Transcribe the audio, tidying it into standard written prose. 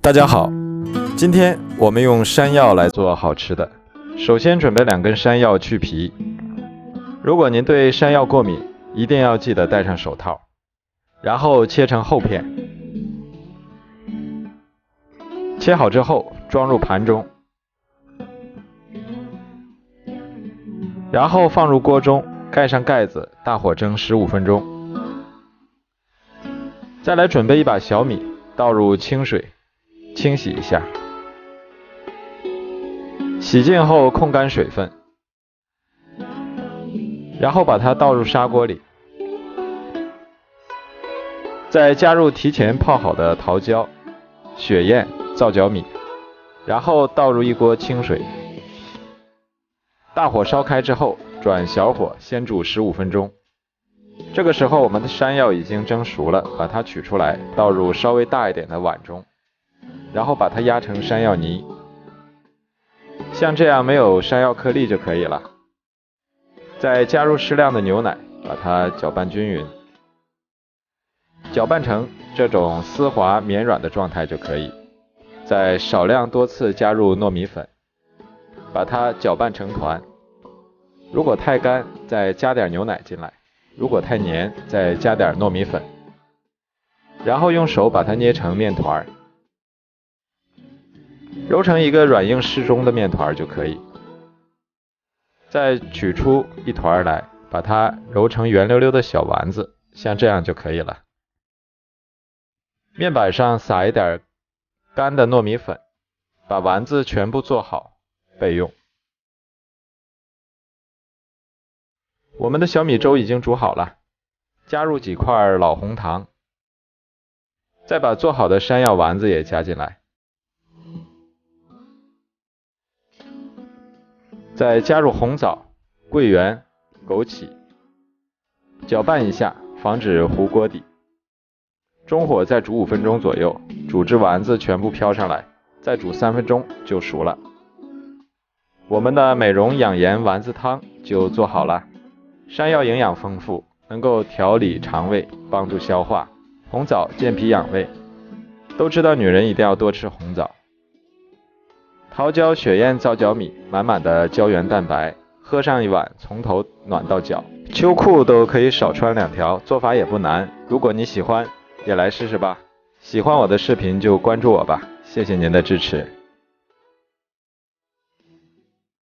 大家好，今天我们用山药来做好吃的。首先准备2根山药去皮。如果您对山药过敏，一定要记得戴上手套。然后切成厚片。切好之后装入盘中，然后放入锅中，盖上盖子，大火蒸15分钟。再来准备一把小米，倒入清水清洗一下，洗净后控干水分，然后把它倒入砂锅里，再加入提前泡好的桃胶、雪燕、皂角米，然后倒入一锅清水，大火烧开之后转小火先煮15分钟。这个时候我们的山药已经蒸熟了，把它取出来，倒入稍微大一点的碗中，然后把它压成山药泥，像这样没有山药颗粒就可以了。再加入适量的牛奶，把它搅拌均匀，搅拌成这种丝滑绵软的状态就可以。再少量多次加入糯米粉，把它搅拌成团。如果太干，再加点牛奶进来。如果太黏，再加点糯米粉，然后用手把它捏成面团，揉成一个软硬适中的面团就可以。再取出一团来，把它揉成圆溜溜的小丸子，像这样就可以了。面板上撒一点干的糯米粉，把丸子全部做好备用。我们的小米粥已经煮好了，加入几块老红糖，再把做好的山药丸子也加进来，再加入红枣、桂圆、枸杞，搅拌一下，防止糊锅底。中火再煮5分钟左右，煮至丸子全部飘上来，再煮3分钟就熟了。我们的美容养颜丸子汤就做好了。山药营养丰富，能够调理肠胃，帮助消化。红枣健脾养胃，都知道女人一定要多吃红枣。桃胶、雪燕、皂角米，满满的胶原蛋白，喝上一碗，从头暖到脚。秋裤都可以少穿2条，做法也不难。如果你喜欢，也来试试吧。喜欢我的视频就关注我吧，谢谢您的支持。